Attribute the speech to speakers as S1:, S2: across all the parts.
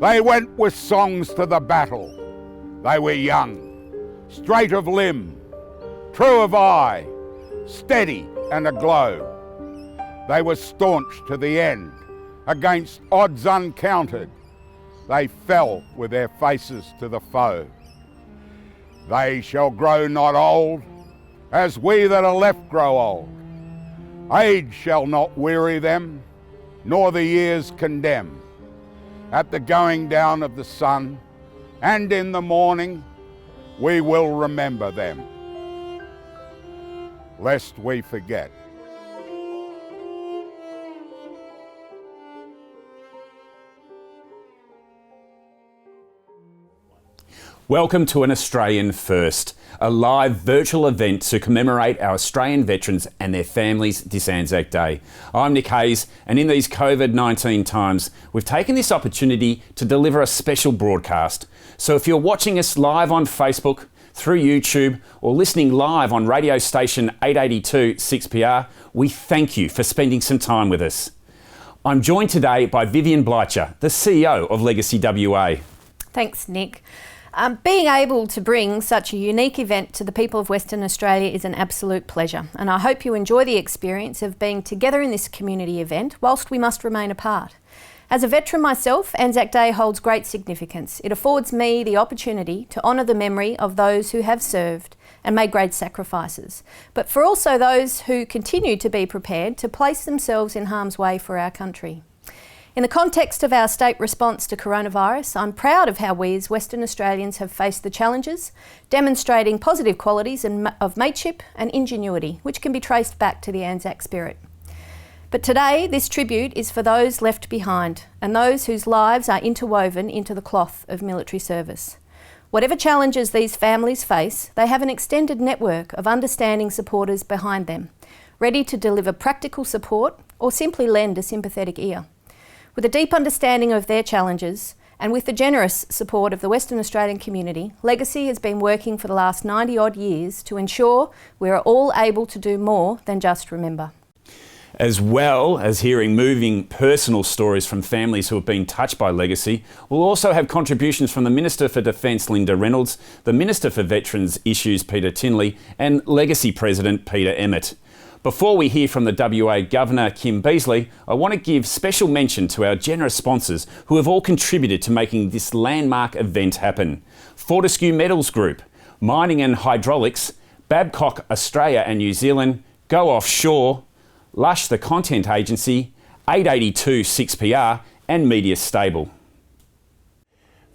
S1: They went with songs to the battle. They were young, straight of limb, true of eye, steady and aglow. They were staunch to the end, against odds uncounted. They fell with their faces to the foe. They shall grow not old, as we that are left grow old. Age shall not weary them, nor the years condemn. At the going down of the sun, and in the morning, we will remember them, lest we forget.
S2: Welcome to an Australian First, a live virtual event to commemorate our Australian veterans and their families this Anzac Day. I'm Nick Hayes, and in these COVID-19 times, we've taken this opportunity to deliver a special broadcast. So if you're watching us live on Facebook, through YouTube, or listening live on radio station 882 6PR, we thank you for spending some time with us. I'm joined today by Vivian Bleicher, the CEO of Legacy WA.
S3: Thanks, Nick. Being able to bring such a unique event to the people of Western Australia is an absolute pleasure, and I hope you enjoy the experience of being together in this community event whilst we must remain apart. As a veteran myself, Anzac Day holds great significance. It affords me the opportunity to honour the memory of those who have served and made great sacrifices, but for also those who continue to be prepared to place themselves in harm's way for our country. In the context of our state response to coronavirus, I'm proud of how we as Western Australians have faced the challenges, demonstrating positive qualities of mateship and ingenuity, which can be traced back to the Anzac spirit. But today, this tribute is for those left behind and those whose lives are interwoven into the cloth of military service. Whatever challenges these families face, they have an extended network of understanding supporters behind them, ready to deliver practical support or simply lend a sympathetic ear. With a deep understanding of their challenges and with the generous support of the Western Australian community, Legacy has been working for the last 90 odd years to ensure we are all able to do more than just remember.
S2: As well as hearing moving personal stories from families who have been touched by Legacy, we'll also have contributions from the Minister for Defence, Linda Reynolds, the Minister for Veterans Issues, Peter Tinley, and Legacy President, Peter Emmett. Before we hear from the WA Governor, Kim Beazley, I want to give special mention to our generous sponsors who have all contributed to making this landmark event happen. Fortescue Metals Group, Mining and Hydraulics, Babcock Australia and New Zealand, Go Offshore, Lush the Content Agency, 882 6PR and Media Stable.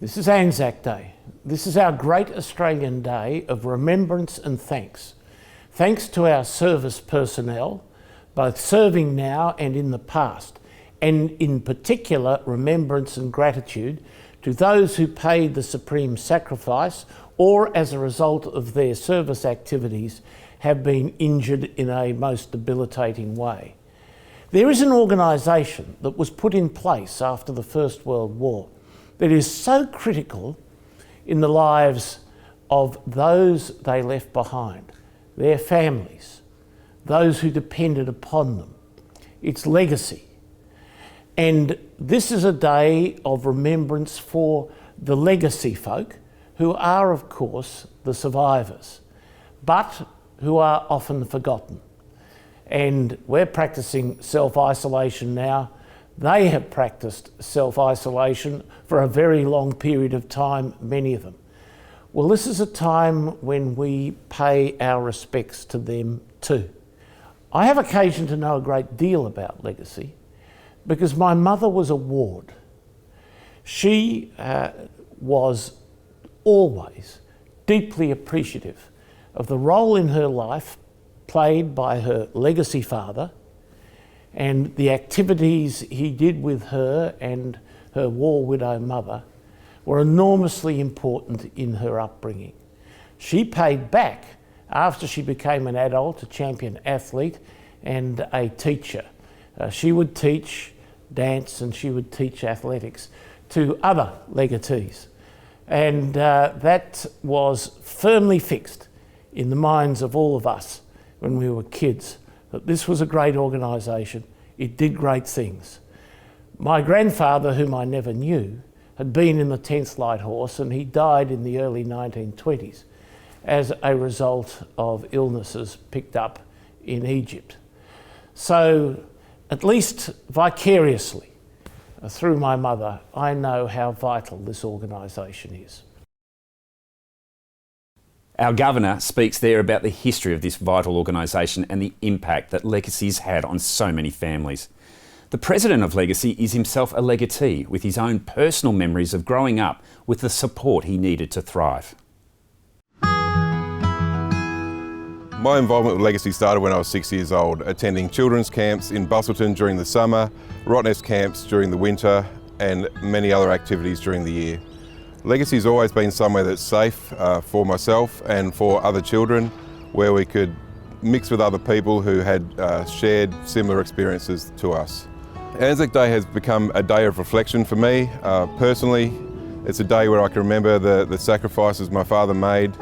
S4: This is Anzac Day. This is our great Australian day of remembrance and thanks. Thanks to our service personnel, both serving now and in the past, and in particular remembrance and gratitude to those who paid the supreme sacrifice or as a result of their service activities have been injured in a most debilitating way. There is an organisation that was put in place after the First World War that is so critical in the lives of those they left behind, their families, those who depended upon them. It's Legacy. And this is a day of remembrance for the legacy folk, who are, of course, the survivors, but who are often forgotten. And we're practicing self-isolation now. They have practiced self-isolation for a very long period of time, many of them. Well, this is a time when we pay our respects to them too. I have occasion to know a great deal about Legacy because my mother was a ward. She was always deeply appreciative of the role in her life played by her legacy father and the activities he did with her and her war widow mother were enormously important in her upbringing. She paid back after she became an adult, a champion athlete and a teacher. She would teach dance and she would teach athletics to other legatees. And that was firmly fixed in the minds of all of us when we were kids, that this was a great organisation, it did great things. My grandfather, whom I never knew, had been in the 10th Light Horse, and he died in the early 1920s as a result of illnesses picked up in Egypt. So, at least vicariously, through my mother, I know how vital this organisation is.
S2: Our Governor speaks there about the history of this vital organisation and the impact that Legacy's had on so many families. The President of Legacy is himself a legatee with his own personal memories of growing up with the support he needed to thrive.
S5: My involvement with Legacy started when I was 6 years old, attending children's camps in Busselton during the summer, Rottnest camps during the winter, and many other activities during the year. Legacy's always been somewhere that's safe for myself and for other children, where we could mix with other people who had shared similar experiences to us. Anzac Day has become a day of reflection for me personally. It's a day where I can remember the sacrifices my father made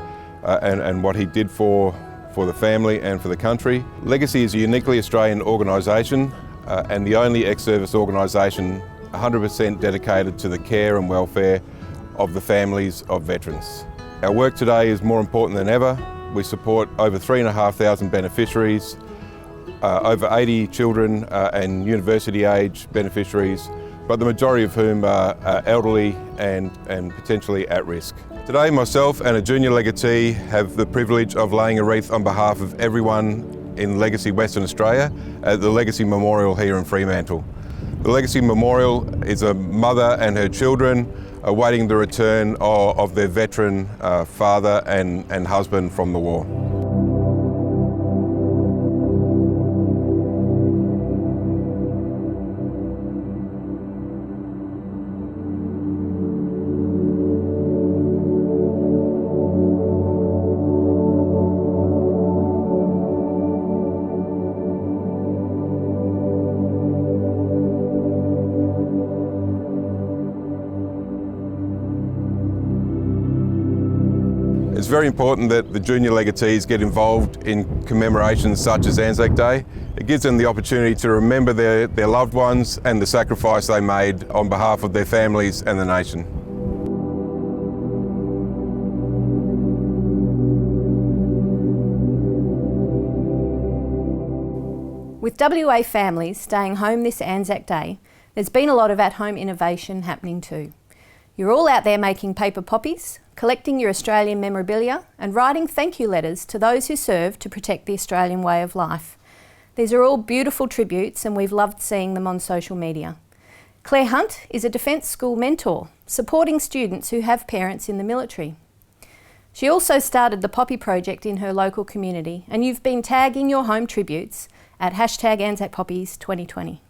S5: and what he did for the family and for the country. Legacy is a uniquely Australian organisation and the only ex-service organisation 100% dedicated to the care and welfare of the families of veterans. Our work today is more important than ever. We support over 3,500 beneficiaries, over 80 children and university age beneficiaries, but the majority of whom are elderly and potentially at risk. Today, myself and a junior legatee have the privilege of laying a wreath on behalf of everyone in Legacy Western Australia at the Legacy Memorial here in Fremantle. The Legacy Memorial is a mother and her children awaiting the return of their veteran father and husband from the war. It's very important that the junior legatees get involved in commemorations such as Anzac Day. It gives them the opportunity to remember their loved ones and the sacrifice they made on behalf of their families and the nation.
S3: With WA families staying home this Anzac Day, there's been a lot of at-home innovation happening too. You're all out there making paper poppies, collecting your Australian memorabilia and writing thank you letters to those who served to protect the Australian way of life. These are all beautiful tributes and we've loved seeing them on social media. Claire Hunt is a Defence School mentor, supporting students who have parents in the military. She also started the Poppy project in her local community, and you've been tagging your home tributes at #AnzacPoppies 2020.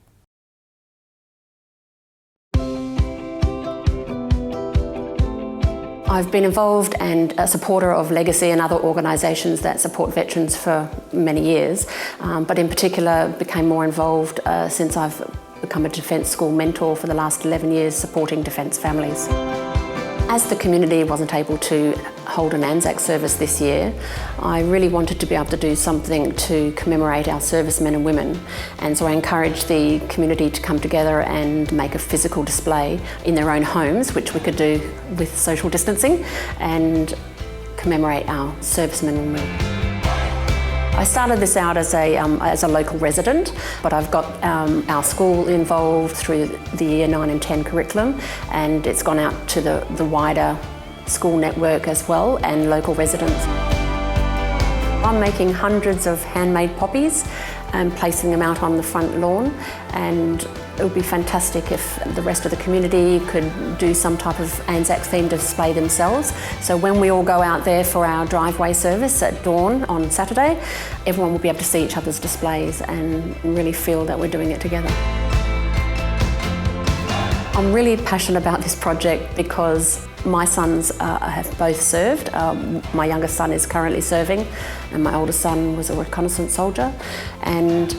S6: I've been involved and a supporter of Legacy and other organisations that support veterans for many years, but in particular became more involved since I've become a Defence School mentor for the last 11 years supporting Defence families. As the community wasn't able to hold an Anzac service this year, I really wanted to be able to do something to commemorate our servicemen and women, and so I encouraged the community to come together and make a physical display in their own homes, which we could do with social distancing, and commemorate our servicemen and women. I started this out as a local resident, but I've got our school involved through the Year 9 and 10 curriculum, and it's gone out to the wider school network as well and local residents. I'm making hundreds of handmade poppies and placing them out on the front lawn, and it would be fantastic if the rest of the community could do some type of Anzac themed display themselves. So when we all go out there for our driveway service at dawn on Saturday, everyone will be able to see each other's displays and really feel that we're doing it together. I'm really passionate about this project because my sons have both served. My youngest son is currently serving and my oldest son was a reconnaissance soldier, and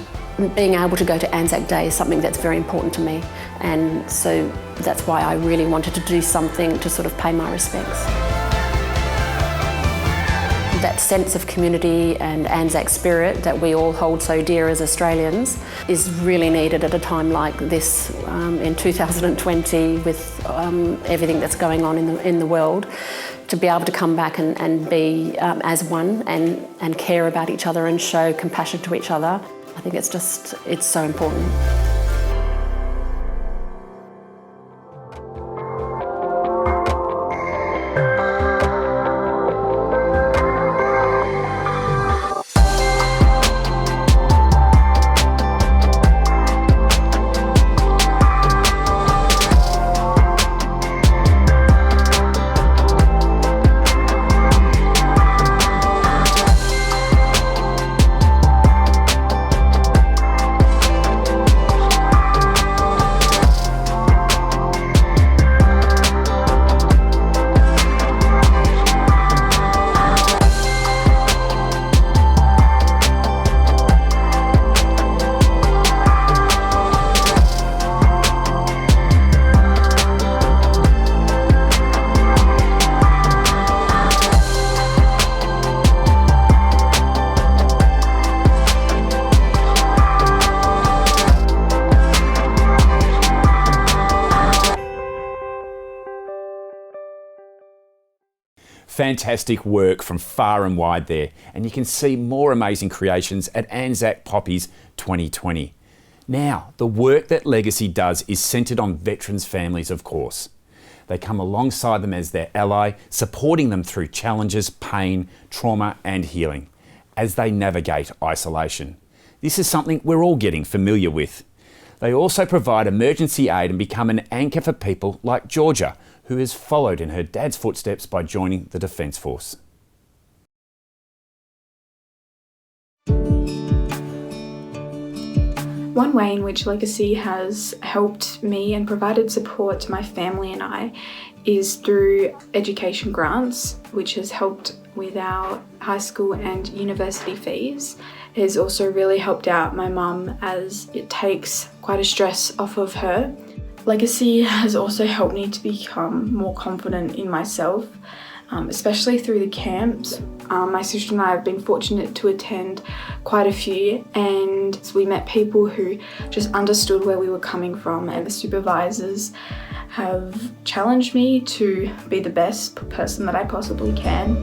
S6: being able to go to Anzac Day is something that's very important to me, and so that's why I really wanted to do something to sort of pay my respects. That sense of community and Anzac spirit that we all hold so dear as Australians is really needed at a time like this in 2020 with everything that's going on in the world. To be able to come back and be as one and care about each other and show compassion to each other, I think it's so important.
S2: Fantastic work from far and wide there, and you can see more amazing creations at Anzac Poppies 2020. Now, the work that Legacy does is centred on veterans' families, of course. They come alongside them as their ally, supporting them through challenges, pain, trauma and healing as they navigate isolation. This is something we're all getting familiar with. They also provide emergency aid and become an anchor for people like Georgia, who has followed in her dad's footsteps by joining the Defence Force.
S7: One way in which Legacy has helped me and provided support to my family and I is through education grants, which has helped with our high school and university fees. It has also really helped out my mum as it takes quite a stress off of her. Legacy has also helped me to become more confident in myself, especially through the camps. My sister and I have been fortunate to attend quite a few, and we met people who just understood where we were coming from, and the supervisors have challenged me to be the best person that I possibly can.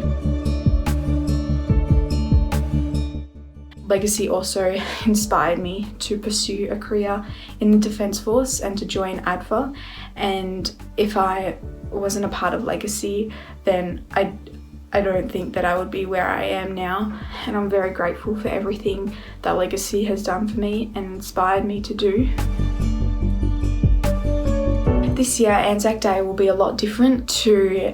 S7: Legacy also inspired me to pursue a career in the Defence Force and to join ADFA, and if I wasn't a part of Legacy, then I don't think that I would be where I am now, and I'm very grateful for everything that Legacy has done for me and inspired me to do. This year, Anzac Day will be a lot different to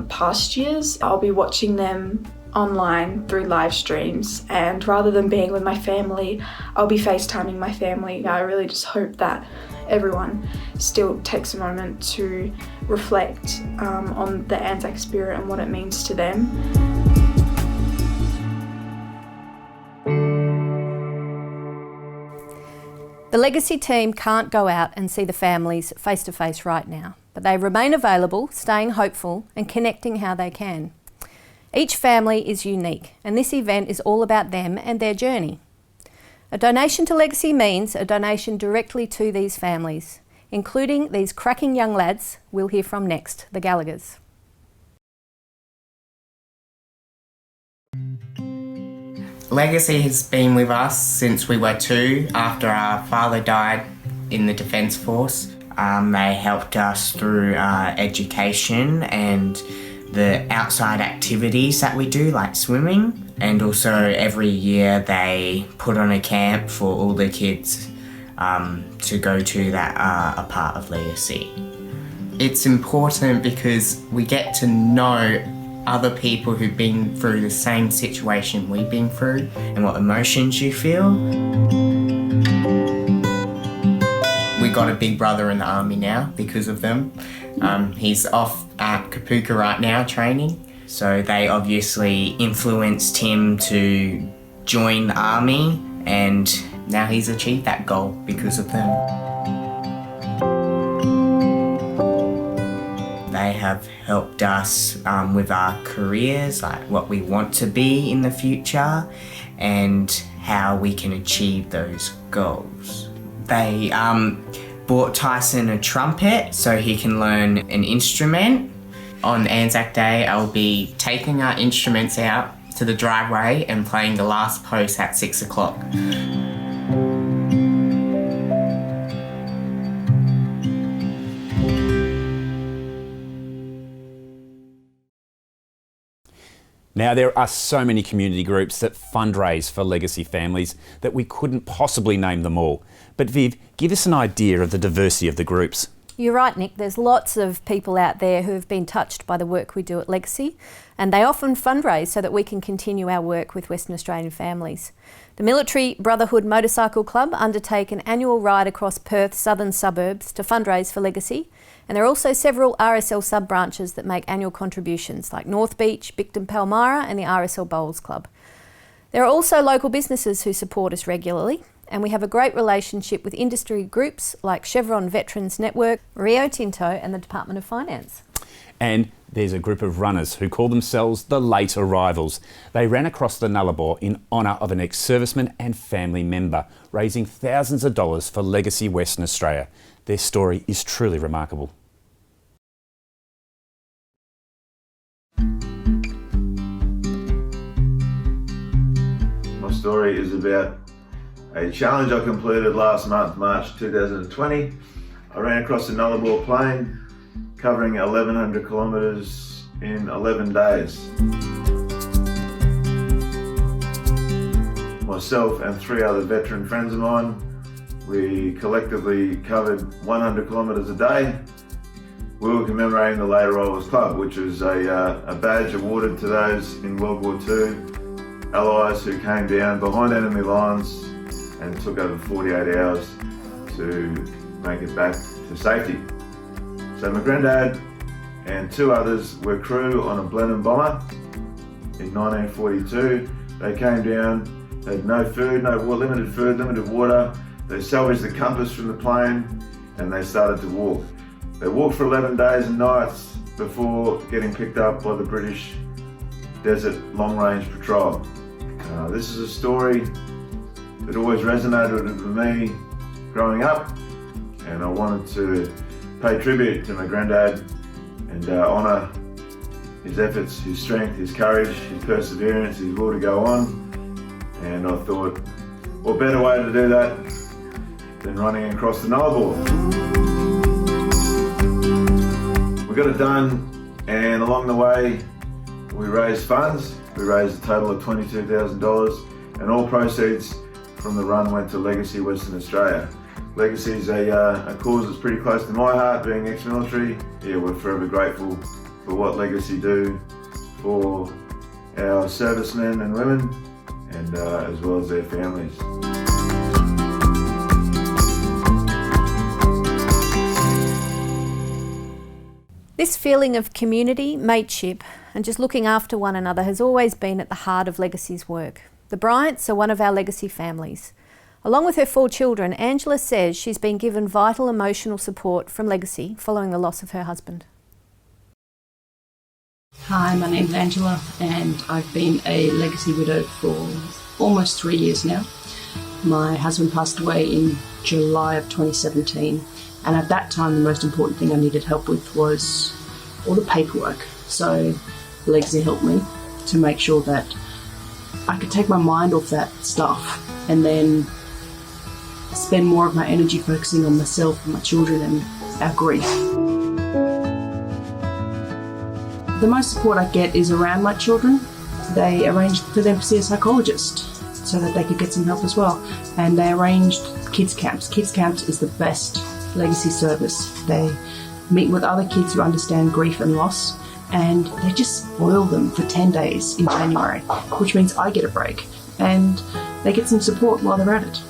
S7: past years. I'll be watching them online through live streams, and rather than being with my family, I'll be FaceTiming my family. I really just hope that everyone still takes a moment to reflect on the Anzac spirit and what it means to them.
S3: The Legacy team can't go out and see the families face to face right now, but they remain available, staying hopeful and connecting how they can. Each family is unique, and this event is all about them and their journey. A donation to Legacy means a donation directly to these families, including these cracking young lads we'll hear from next, the Gallaghers.
S8: Legacy has been with us since we were 2, after our father died in the Defence Force. They helped us through education and the outside activities that we do, like swimming, and also every year they put on a camp for all the kids to go to that are a part of Legacy. It's important because we get to know other people who've been through the same situation we've been through and what emotions you feel. We got a big brother in the army now because of them. He's off at Kapuka right now training, so they obviously influenced him to join the army, and now he's achieved that goal because of them. They have helped us with our careers, like what we want to be in the future and how we can achieve those goals. They bought Tyson a trumpet so he can learn an instrument. On Anzac Day, I'll be taking our instruments out to the driveway and playing the last post at 6 o'clock.
S2: Now, there are so many community groups that fundraise for legacy families that we couldn't possibly name them all. But Viv, give us an idea of the diversity of the groups.
S3: You're right, Nick. There's lots of people out there who have been touched by the work we do at Legacy, and they often fundraise so that we can continue our work with Western Australian families. The Military Brotherhood Motorcycle Club undertake an annual ride across Perth's southern suburbs to fundraise for Legacy, and there are also several RSL sub-branches that make annual contributions like North Beach, Bicton Palmyra and the RSL Bowls Club. There are also local businesses who support us regularly, and we have a great relationship with industry groups like Chevron Veterans Network, Rio Tinto and the Department of Finance.
S2: And there's a group of runners who call themselves the Late Arrivals. They ran across the Nullarbor in honour of an ex-serviceman and family member, raising thousands of dollars for Legacy Western Australia. Their story is truly remarkable.
S9: My story is about a challenge I completed last month, March 2020. I ran across the Nullarbor Plain, covering 1,100 kilometres in 11 days. Myself and 3 other veteran friends of mine, we collectively covered 100 kilometres a day. We were commemorating the Late Arrivals Club, which was a badge awarded to those in World War II, allies who came down behind enemy lines and took over 48 hours to make it back to safety. So my granddad and 2 others were crew on a Blenheim bomber in 1942. They came down, they had no food, limited food, limited water. They salvaged the compass from the plane and they started to walk. They walked for 11 days and nights before getting picked up by the British Desert Long Range Patrol. This is a story that always resonated with me growing up, and I wanted to pay tribute to my granddad and honour his efforts, his strength, his courage, his perseverance, his will to go on. And I thought, what better way to do that than running across the Nullarbor. We got it done, and along the way we raised funds. We raised a total of $22,000, and all proceeds from the run went to Legacy Western Australia. Legacy is a cause that's pretty close to my heart, being ex-military. Yeah, we're forever grateful for what Legacy do for our servicemen and women, and as well as their families.
S3: This feeling of community, mateship and just looking after one another has always been at the heart of Legacy's work. The Bryants are one of our Legacy families. Along with her 4 children, Angela says she's been given vital emotional support from Legacy following the loss of her husband.
S10: Hi, my name's Angela and I've been a Legacy widow for almost 3 years now. My husband passed away in July of 2017, and at that time the most important thing I needed help with was all the paperwork. So Legacy helped me to make sure that I could take my mind off that stuff and then spend more of my energy focusing on myself and my children and our grief. The most support I get is around my children. They arranged for them to see a psychologist so that they could get some help as well. And they arranged kids camps. Kids camps is the best Legacy service. They meet with other kids who understand grief and loss, and they just spoil them for 10 days in January, which means I get a break and they get some support while they're at it.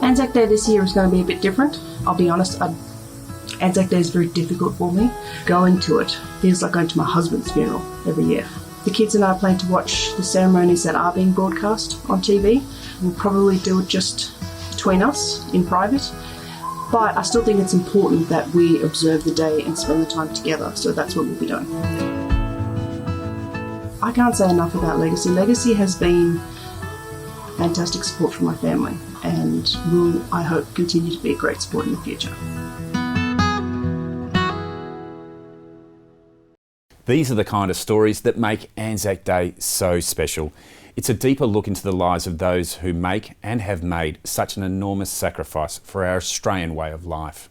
S10: Anzac Day this year is going to be a bit different. I'll be honest, Anzac Day is very difficult for me. Going to it feels like going to my husband's funeral every year. The kids and I plan to watch the ceremonies that are being broadcast on TV. We'll probably do it just between us in private. But I still think it's important that we observe the day and spend the time together, so that's what we'll be doing. I can't say enough about Legacy. Legacy has been fantastic support for my family and will, I hope, continue to be a great support in the future.
S2: These are the kind of stories that make Anzac Day so special. It's a deeper look into the lives of those who make and have made such an enormous sacrifice for our Australian way of life.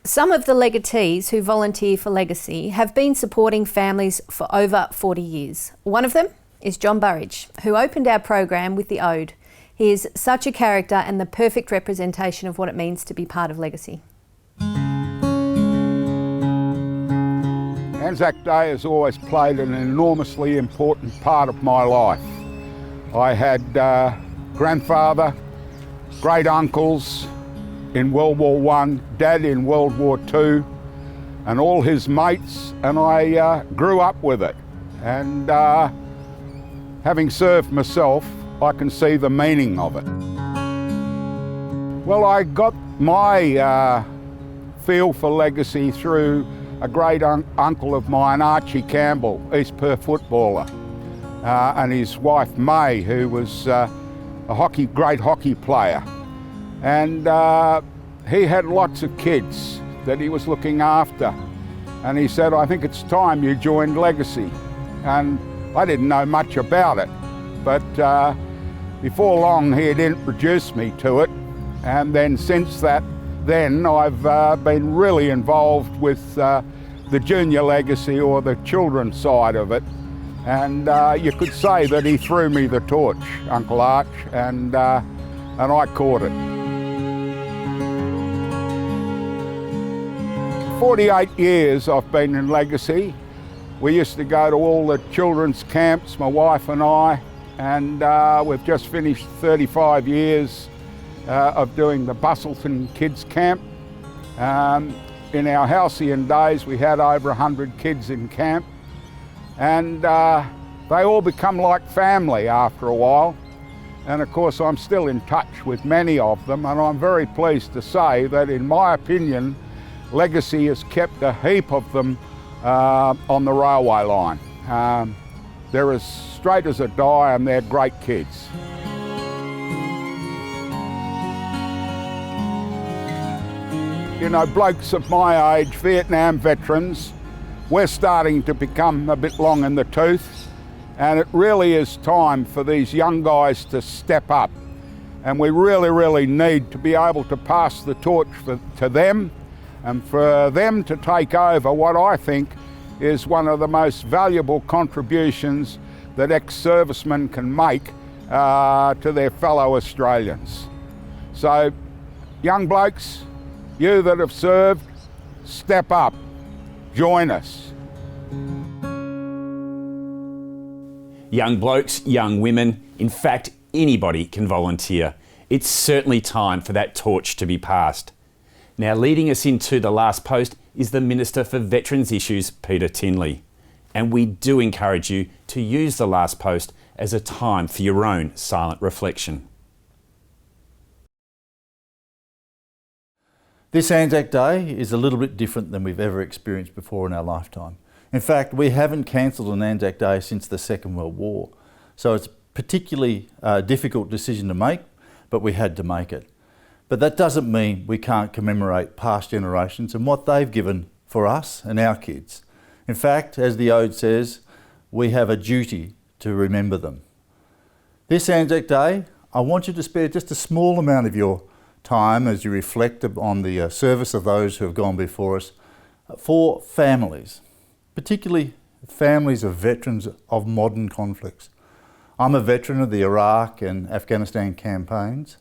S3: Some of the legatees who volunteer for Legacy have been supporting families for over 40 years. One of them is John Burridge, who opened our program with the ode. He is such a character and the perfect representation of what it means to be part of Legacy.
S1: Anzac Day has always played an enormously important part of my life. I had grandfather, great uncles in World War I, Dad in World War II, and all his mates, and I grew up with it. And having served myself, I can see the meaning of it. Well, I got my feel for Legacy through a great uncle of mine, Archie Campbell, East Perth footballer, and his wife May, who was a great hockey player. And he had lots of kids that he was looking after. And he said, I think it's time you joined Legacy. And I didn't know much about it, but before long he had introduced me to it. And then since then I've been really involved with the junior Legacy, or the children's side of it. And you could say that he threw me the torch, Uncle Arch, and I caught it. 48 years I've been in Legacy. We used to go to all the children's camps, my wife and I, and we've just finished 35 years of doing the Bustleton Kids Camp. In our halcyon days we had over 100 kids in camp, and they all become like family after a while. And of course I'm still in touch with many of them, and I'm very pleased to say that, in my opinion, Legacy has kept a heap of them on the railway line. They're as straight as a die, and they're great kids. You know, blokes of my age, Vietnam veterans, we're starting to become a bit long in the tooth, and it really is time for these young guys to step up. And we really need to be able to pass the torch to them, and for them to take over what I think is one of the most valuable contributions that ex-servicemen can make to their fellow Australians. So, young blokes, you that have served, step up, join us.
S2: Young blokes, young women, in fact, anybody can volunteer. It's certainly time for that torch to be passed. Now, leading us into the last post is the Minister for Veterans Issues, Peter Tinley. And we do encourage you to use the last post as a time for your own silent reflection.
S11: This Anzac Day is a little bit different than we've ever experienced before in our lifetime. In fact, we haven't cancelled an Anzac Day since the Second World War. So it's a particularly difficult decision to make, but we had to make it. But that doesn't mean we can't commemorate past generations and what they've given for us and our kids. In fact, as the ode says, we have a duty to remember them. This Anzac Day, I want you to spare just a small amount of your time as you reflect on the service of those who have gone before us for families, particularly families of veterans of modern conflicts. I'm a veteran of the Iraq and Afghanistan campaigns,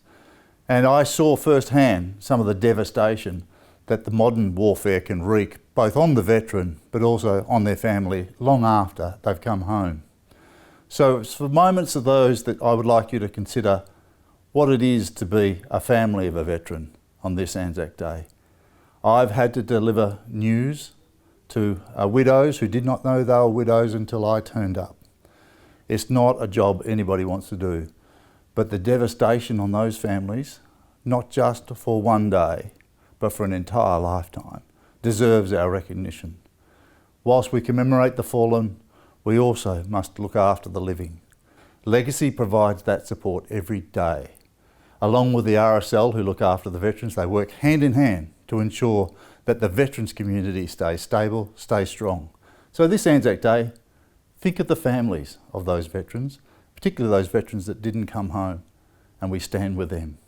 S11: and I saw firsthand some of the devastation that the modern warfare can wreak both on the veteran but also on their family long after they've come home. So it's for moments of those that I would like you to consider what it is to be a family of a veteran on this Anzac Day. I've had to deliver news to widows who did not know they were widows until I turned up. It's not a job anybody wants to do, but the devastation on those families, not just for one day, but for an entire lifetime, deserves our recognition. Whilst we commemorate the fallen, we also must look after the living. Legacy provides that support every day. Along with the RSL who look after the veterans, they work hand in hand to ensure that the veterans community stays stable, stays strong. So this Anzac Day, think of the families of those veterans, particularly those veterans that didn't come home, and we stand with them.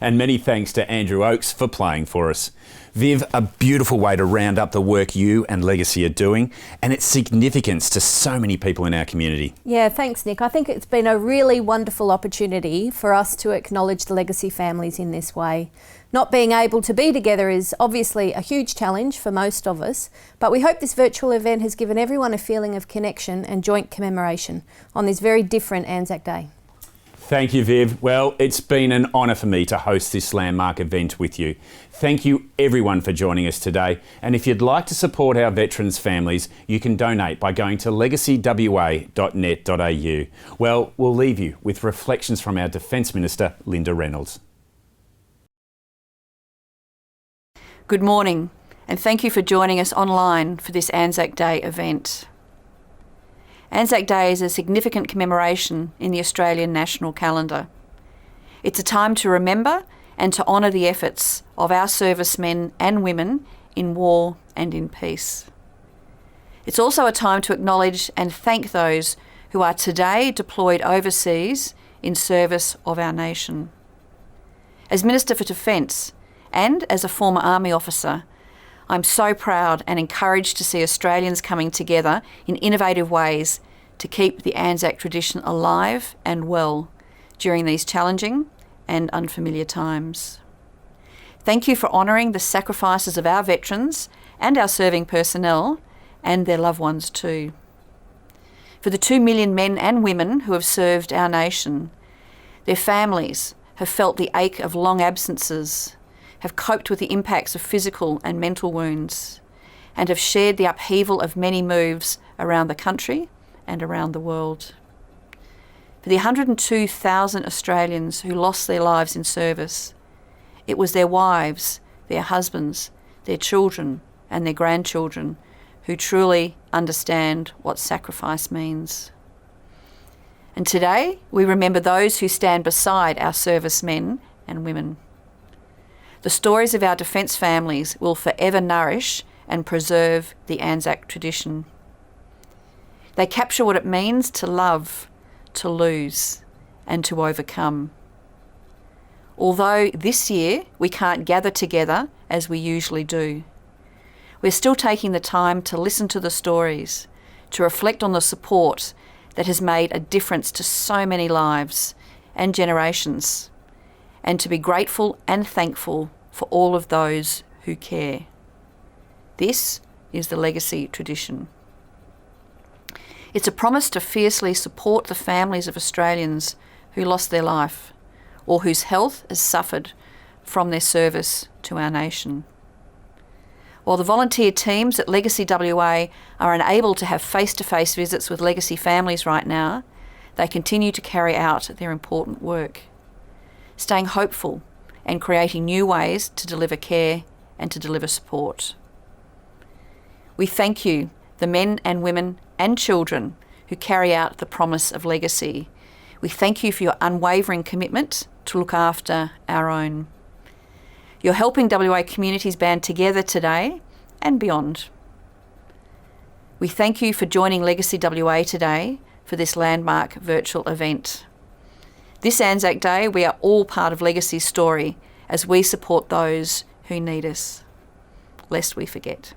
S2: And many thanks to Andrew Oakes for playing for us. Viv, a beautiful way to round up the work you and Legacy are doing and its significance to so many people in our community.
S3: Yeah, thanks, Nick. I think it's been a really wonderful opportunity for us to acknowledge the Legacy families in this way. Not being able to be together is obviously a huge challenge for most of us, but we hope this virtual event has given everyone a feeling of connection and joint commemoration on this very different Anzac Day.
S2: Thank you, Viv. Well, it's been an honour for me to host this landmark event with you. Thank you everyone for joining us today. And if you'd like to support our veterans' families, you can donate by going to legacywa.net.au. Well, we'll leave you with reflections from our Defence Minister, Linda Reynolds.
S12: Good morning, and thank you for joining us online for this Anzac Day event. Anzac Day is a significant commemoration in the Australian national calendar. It's a time to remember and to honour the efforts of our servicemen and women in war and in peace. It's also a time to acknowledge and thank those who are today deployed overseas in service of our nation. As Minister for Defence and as a former Army officer, I'm so proud and encouraged to see Australians coming together in innovative ways to keep the Anzac tradition alive and well during these challenging and unfamiliar times. Thank you for honouring the sacrifices of our veterans and our serving personnel and their loved ones too. For the 2 million men and women who have served our nation, their families have felt the ache of long absences, have coped with the impacts of physical and mental wounds, and have shared the upheaval of many moves around the country and around the world. For the 102,000 Australians who lost their lives in service, it was their wives, their husbands, their children and their grandchildren who truly understand what sacrifice means. And today we remember those who stand beside our servicemen and women. The stories of our defence families will forever nourish and preserve the Anzac tradition. They capture what it means to love, to lose, and to overcome. Although this year we can't gather together as we usually do, we're still taking the time to listen to the stories, to reflect on the support that has made a difference to so many lives and generations, and to be grateful and thankful for all of those who care. This is the legacy tradition. It's a promise to fiercely support the families of Australians who lost their life or whose health has suffered from their service to our nation. While the volunteer teams at Legacy WA are unable to have face-to-face visits with Legacy families right now, they continue to carry out their important work, staying hopeful and creating new ways to deliver care and to deliver support. We thank you, the men and women and children who carry out the promise of legacy. We thank you for your unwavering commitment to look after our own. You're helping WA communities band together today and beyond. We thank you for joining Legacy WA today for this landmark virtual event. This Anzac Day, we are all part of Legacy's story as we support those who need us, lest we forget.